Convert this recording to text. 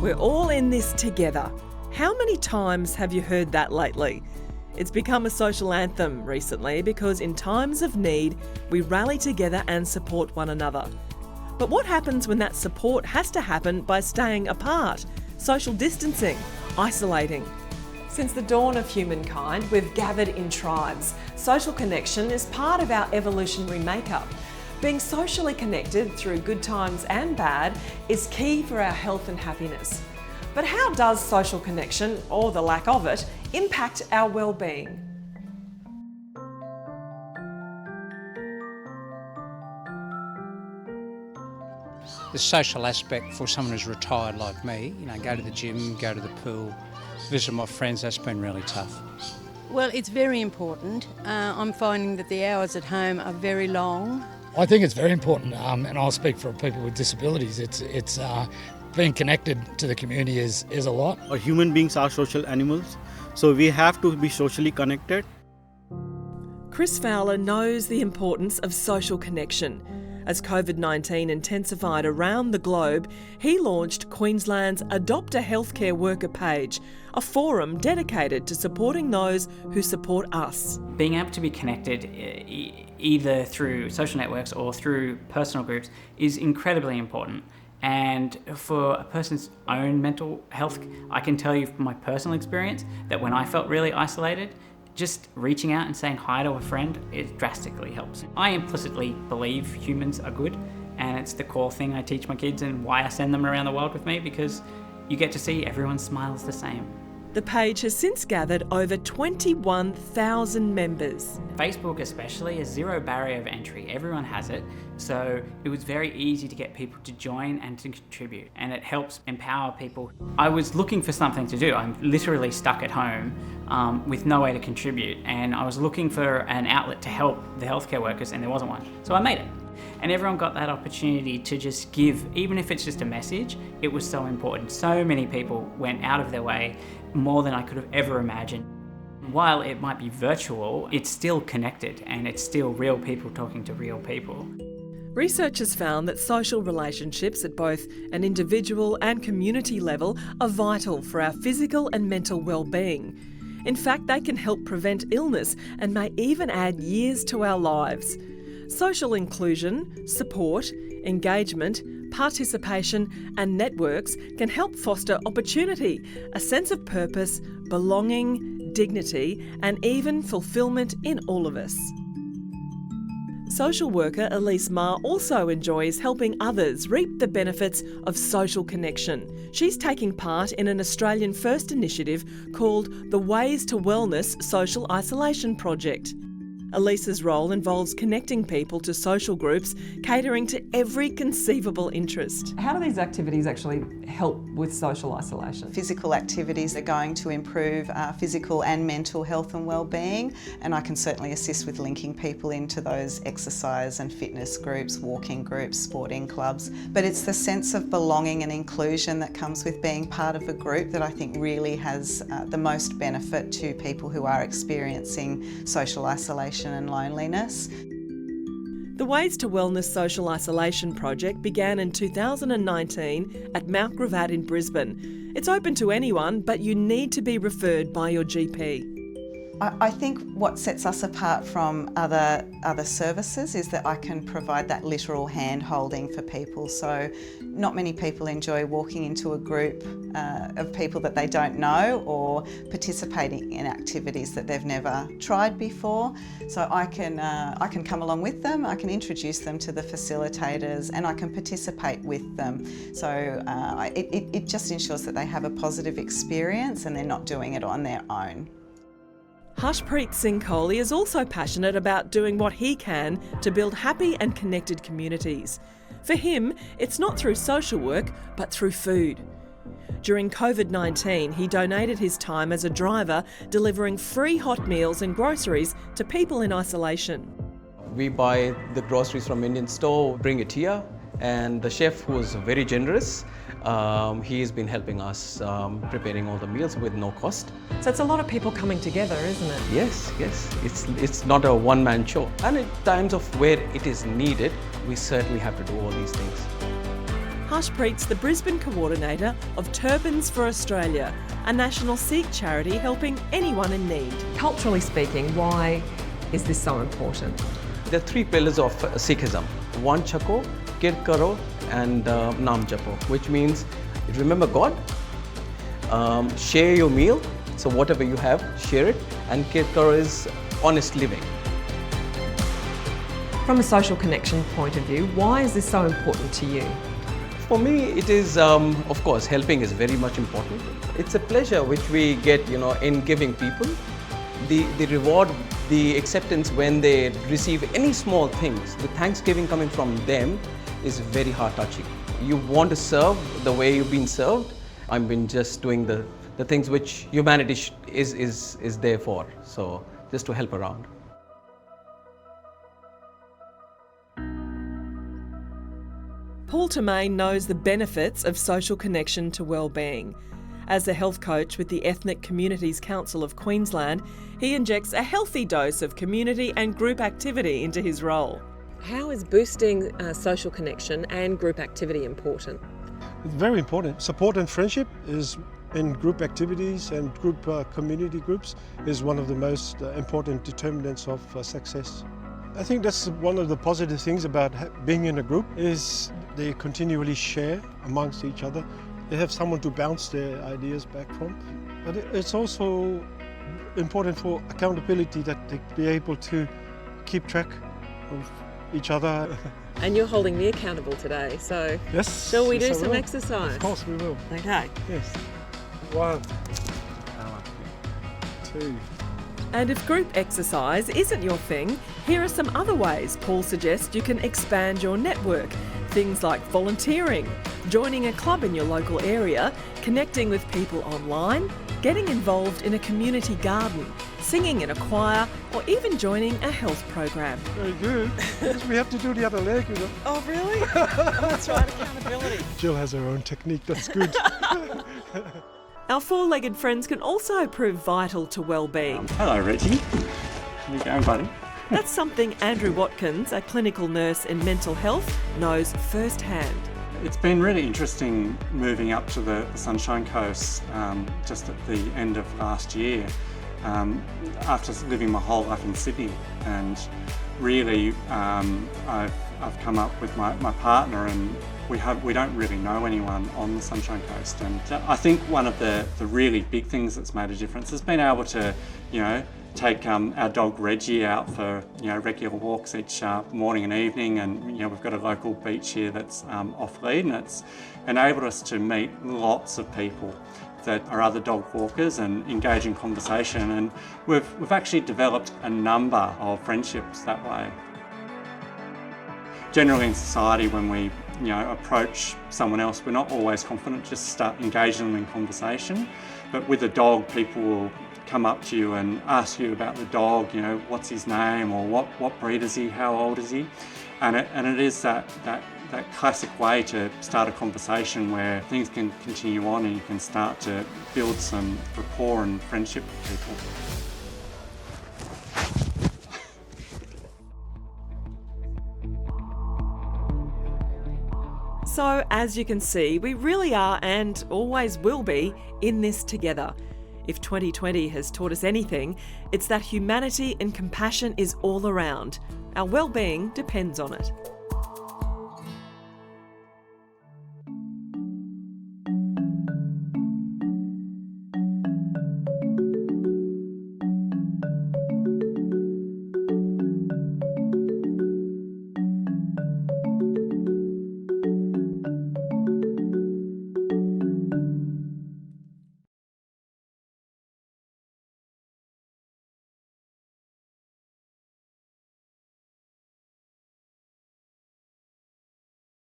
We're all in this together. How many times have you heard that lately? It's become a social anthem recently because in times of need, we rally together and support one another. But what happens when that support has to happen by staying apart, social distancing, isolating? Since the dawn of humankind, we've gathered in tribes. Social connection is part of our evolutionary makeup. Being socially connected through good times and bad is key for our health and happiness. But how does social connection, or the lack of it, impact our well-being? The social aspect for someone who's retired like me, go to the gym, go to the pool, visit my friends, that's been really tough. Well, it's very important. I'm finding that the hours at home are very long. I think it's very important, and I'll speak for people with disabilities. It's being connected to the community is a lot. Human beings are social animals, so we have to be socially connected. Chris Fowler knows the importance of social connection. As COVID-19 intensified around the globe, he launched Queensland's Adopt a Healthcare Worker page, a forum dedicated to supporting those who support us. Being able to be connected either through social networks or through personal groups is incredibly important. And for a person's own mental health, I can tell you from my personal experience that when I felt really isolated, just reaching out and saying hi to a friend, it drastically helps. I implicitly believe humans are good, and it's the core thing I teach my kids and why I send them around the world with me, because you get to see everyone smiles the same. The page has since gathered over 21,000 members. Facebook especially is zero barrier of entry. Everyone has it. So it was very easy to get people to join and to contribute, and it helps empower people. I was looking for something to do. I'm literally stuck at home with no way to contribute, and I was looking for an outlet to help the healthcare workers, and there wasn't one. So I made it. And everyone got that opportunity to just give, even if it's just a message. It was so important. So many people went out of their way, more than I could have ever imagined. While it might be virtual, it's still connected, and it's still real people talking to real people. Researchers found that social relationships at both an individual and community level are vital for our physical and mental well-being. In fact, they can help prevent illness and may even add years to our lives. Social inclusion, support, engagement, participation and networks can help foster opportunity, a sense of purpose, belonging, dignity and even fulfilment in all of us. Social worker Elise Ma also enjoys helping others reap the benefits of social connection. She's taking part in an Australian first initiative called the Ways to Wellness Social Isolation Project. Elise's role involves connecting people to social groups, catering to every conceivable interest. How do these activities actually help with social isolation? Physical activities are going to improve our physical and mental health and well-being, and I can certainly assist with linking people into those exercise and fitness groups, walking groups, sporting clubs. But it's the sense of belonging and inclusion that comes with being part of a group that I think really has the most benefit to people who are experiencing social isolation and loneliness. The Ways to Wellness Social Isolation project began in 2019 at Mount Gravatt in Brisbane. It's open to anyone, but you need to be referred by your GP. I think what sets us apart from other services is that I can provide that literal hand holding for people. So not many people enjoy walking into a group of people that they don't know or participating in activities that they've never tried before. So I can come along with them, I can introduce them to the facilitators and I can participate with them. So it just ensures that they have a positive experience and they're not doing it on their own. Harshpreet Singh Kohli is also passionate about doing what he can to build happy and connected communities. For him, it's not through social work, but through food. During COVID-19, he donated his time as a driver, delivering free hot meals and groceries to people in isolation. We buy the groceries from Indian store, bring it here, and the chef, who was very generous, he's been helping us preparing all the meals with no cost. So it's a lot of people coming together, isn't it? Yes. It's not a one-man show. And at times of where it is needed, we certainly have to do all these things. Hushpreet's the Brisbane coordinator of Turbans for Australia, a national Sikh charity helping anyone in need. Culturally speaking, why is this so important? There are three pillars of Sikhism: One Chako, Kir Karo, and Naam Japo, which means remember God, share your meal, so whatever you have, share it, and Kir Karo is honest living. From a social connection point of view, why is this so important to you? For me, it is, of course, helping is very much important. It's a pleasure which we get, in giving people. The reward, the acceptance when they receive any small things, the thanksgiving coming from them is very heart-touching. You want to serve the way you've been served. I've been just doing the things which humanity is there for, so just to help around. Paul Tremaine knows the benefits of social connection to wellbeing. As a health coach with the Ethnic Communities Council of Queensland, he injects a healthy dose of community and group activity into his role. How is boosting social connection and group activity important? It's very important. Support and friendship is in group activities and group community groups is one of the most important determinants of success. I think that's one of the positive things about being in a group is they continually share amongst each other. They have someone to bounce their ideas back from. But it's also important for accountability that they be able to keep track of each other. And you're holding me accountable today, so yes, shall we do yes, some exercise? Of course we will. Okay. Yes. 1, 2. And if group exercise isn't your thing, here are some other ways Paul suggests you can expand your network. Things like volunteering, joining a club in your local area, connecting with people online, getting involved in a community garden, singing in a choir, or even joining a health program. Very good. We have to do the other leg, Oh, really? That's right, accountability. Jill has her own technique, that's good. Our four-legged friends can also prove vital to wellbeing. Hello, Reggie. How you going, buddy? That's something Andrew Watkins, a clinical nurse in mental health, knows firsthand. It's been really interesting moving up to the Sunshine Coast just at the end of last year after living my whole life in Sydney, and really I've come up with my partner, and we don't really know anyone on the Sunshine Coast, and I think one of the really big things that's made a difference has been able to take our dog Reggie out for regular walks each morning and evening, and we've got a local beach here that's off lead, and it's enabled us to meet lots of people that are other dog walkers and engage in conversation, and we've actually developed a number of friendships that way. Generally in society, when we approach someone else, we're not always confident just start engaging them in conversation, but with a dog, people will come up to you and ask you about the dog, what's his name, or what breed is he, how old is he, and it is that classic way to start a conversation where things can continue on and you can start to build some rapport and friendship with people. So, as you can see, we really are and always will be in this together. If 2020 has taught us anything, it's that humanity and compassion is all around. Our well-being depends on it.